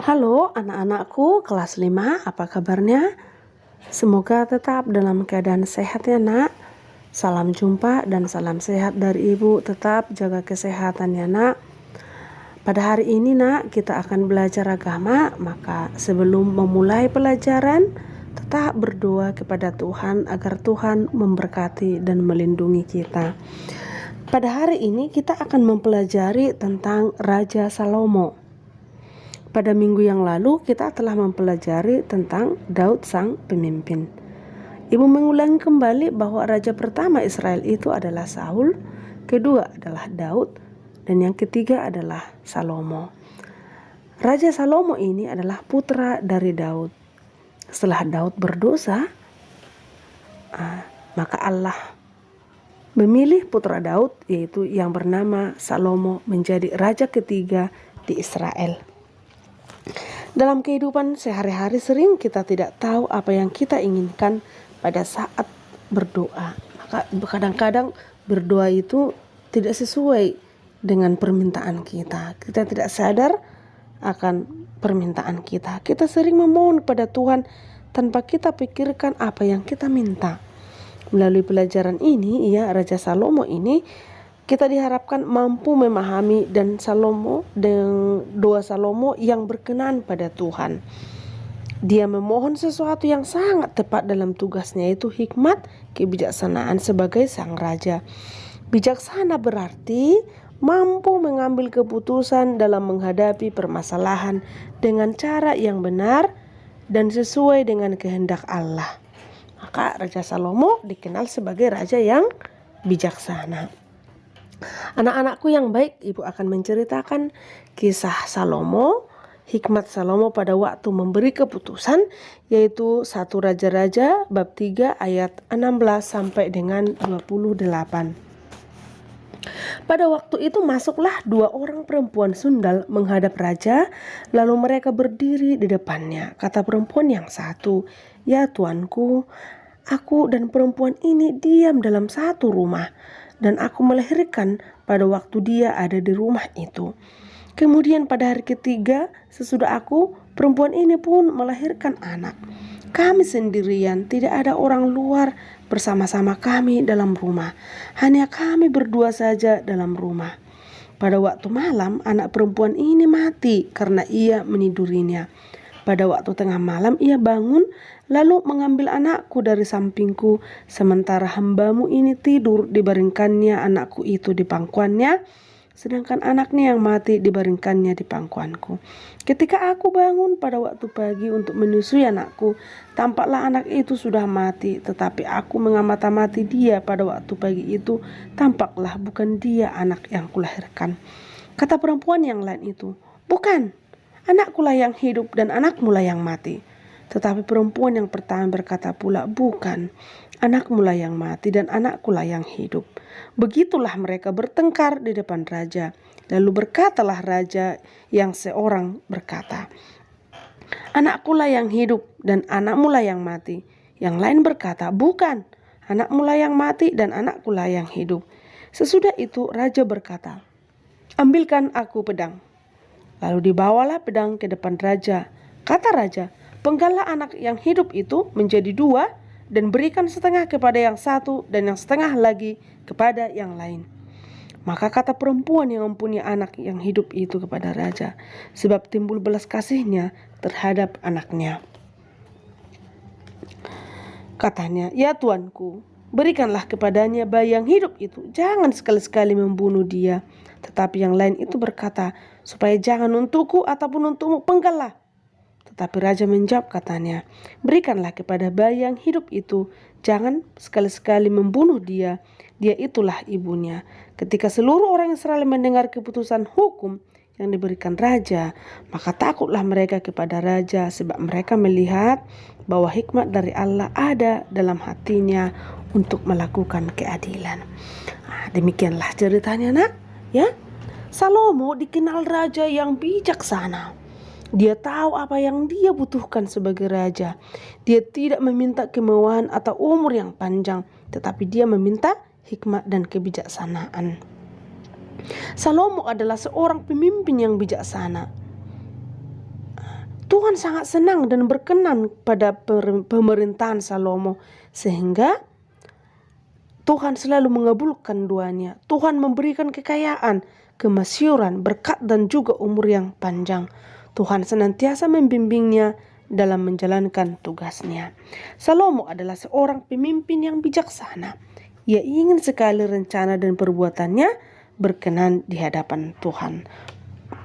Halo anak-anakku kelas 5, apa kabarnya? Semoga tetap dalam keadaan sehat ya nak. Salam jumpa dan salam sehat dari ibu. Tetap jaga kesehatan ya nak. Pada hari ini nak, kita akan belajar agama. Maka sebelum memulai pelajaran, tetap berdoa kepada Tuhan agar Tuhan memberkati dan melindungi kita. Pada hari ini kita akan mempelajari tentang Raja Salomo. Pada minggu yang lalu kita telah mempelajari tentang Daud sang pemimpin. Ibu mengulangi kembali bahwa raja pertama Israel itu adalah Saul, kedua adalah Daud, dan yang ketiga adalah Salomo. Raja Salomo ini adalah putra dari Daud. Setelah Daud berdosa, maka Allah memilih putra Daud, yaitu yang bernama Salomo, menjadi raja ketiga di Israel. Dalam kehidupan sehari-hari sering kita tidak tahu apa yang kita inginkan pada saat berdoa. Maka kadang-kadang berdoa itu tidak sesuai dengan permintaan kita. Kita tidak sadar akan permintaan kita. Kita sering memohon kepada Tuhan tanpa kita pikirkan apa yang kita minta. Melalui pelajaran ini, Raja Salomo ini kita diharapkan mampu memahami dan doa Salomo yang berkenan pada Tuhan. Dia memohon sesuatu yang sangat tepat dalam tugasnya, yaitu hikmat kebijaksanaan sebagai sang raja. Bijaksana berarti mampu mengambil keputusan dalam menghadapi permasalahan dengan cara yang benar dan sesuai dengan kehendak Allah. Maka Raja Salomo dikenal sebagai raja yang bijaksana. Anak-anakku yang baik, ibu akan menceritakan kisah Salomo, hikmat Salomo pada waktu memberi keputusan, yaitu 1 Raja-Raja bab 3 ayat 16 sampai dengan 28. Pada waktu itu masuklah 2 orang perempuan sundal menghadap raja, lalu mereka berdiri di depannya. Kata perempuan yang satu, "Ya tuanku, aku dan perempuan ini diam dalam satu rumah, dan aku melahirkan pada waktu dia ada di rumah itu. Kemudian pada hari ketiga sesudah aku, perempuan ini pun melahirkan anak. Kami sendirian, tidak ada orang luar bersama-sama kami dalam rumah. Hanya kami berdua saja dalam rumah. Pada waktu malam, anak perempuan ini mati karena ia menidurinya. Pada waktu tengah malam ia bangun, lalu mengambil anakku dari sampingku, sementara hambamu ini tidur dibaringkannya anakku itu di pangkuannya, sedangkan anaknya yang mati dibaringkannya di pangkuanku. Ketika aku bangun pada waktu pagi untuk menyusui anakku, tampaklah anak itu sudah mati, tetapi aku mengamati dia pada waktu pagi itu, tampaklah bukan dia anak yang kulahirkan." Kata perempuan yang lain itu, "Bukan, anakkulah yang hidup dan anakmulah yang mati." Tetapi perempuan yang pertama berkata pula, "Bukan, anakmulah yang mati dan anakkulah yang hidup." Begitulah mereka bertengkar di depan raja. Lalu berkatalah raja yang seorang berkata, "Anakkulah yang hidup dan anakmulah yang mati." Yang lain berkata, "Bukan, anakmulah yang mati dan anakkulah yang hidup." Sesudah itu raja berkata, "Ambilkan aku pedang." Lalu dibawalah pedang ke depan raja. Kata raja, "Penggallah anak yang hidup itu menjadi 2 dan berikan setengah kepada yang satu dan yang setengah lagi kepada yang lain." Maka kata perempuan yang mempunyai anak yang hidup itu kepada raja, sebab timbul belas kasihnya terhadap anaknya. Katanya, "Ya tuanku, berikanlah kepadanya bayi yang hidup itu, jangan sekali-sekali membunuh dia." Tetapi yang lain itu berkata, "Supaya jangan untukku ataupun untukmu, penggallah." Tetapi raja menjawab katanya, "Berikanlah kepada bayi yang hidup itu, jangan sekali-sekali membunuh dia, dia itulah ibunya." Ketika seluruh orang Israel mendengar keputusan hukum yang diberikan raja, maka takutlah mereka kepada raja, sebab mereka melihat bahwa hikmat dari Allah ada dalam hatinya untuk melakukan keadilan. Demikianlah ceritanya nak, ya. Salomo dikenal raja yang bijaksana. Dia tahu apa yang dia butuhkan sebagai raja. Dia tidak meminta kemewahan atau umur yang panjang, tetapi dia meminta hikmat dan kebijaksanaan. Salomo adalah seorang pemimpin yang bijaksana. Tuhan sangat senang dan berkenan pada pemerintahan Salomo, sehingga Tuhan selalu mengabulkan doanya. Tuhan memberikan kekayaan, kemasyuran, berkat dan juga umur yang panjang. Tuhan senantiasa membimbingnya dalam menjalankan tugasnya. Salomo adalah seorang pemimpin yang bijaksana. Ia ingin sekali rencana dan perbuatannya berkenan di hadapan Tuhan.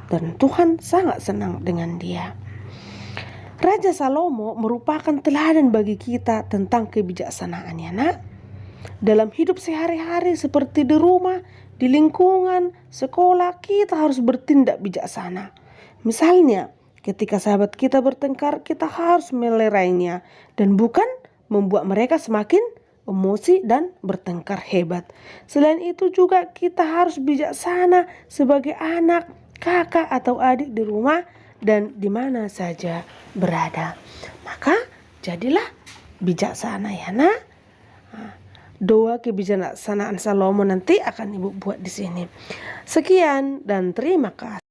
Dan Tuhan sangat senang dengan dia. Raja Salomo merupakan teladan bagi kita tentang kebijaksanaannya, nak. Dalam hidup sehari-hari seperti di rumah, di lingkungan, sekolah, kita harus bertindak bijaksana. Misalnya, ketika sahabat kita bertengkar, kita harus melerainya dan bukan membuat mereka semakin emosi dan bertengkar hebat. Selain itu juga kita harus bijaksana sebagai anak, kakak atau adik di rumah dan di mana saja berada. Maka jadilah bijaksana ya, nak. Doa kebijaksanaan Salomo nanti akan Ibu buat di sini. Sekian dan terima kasih.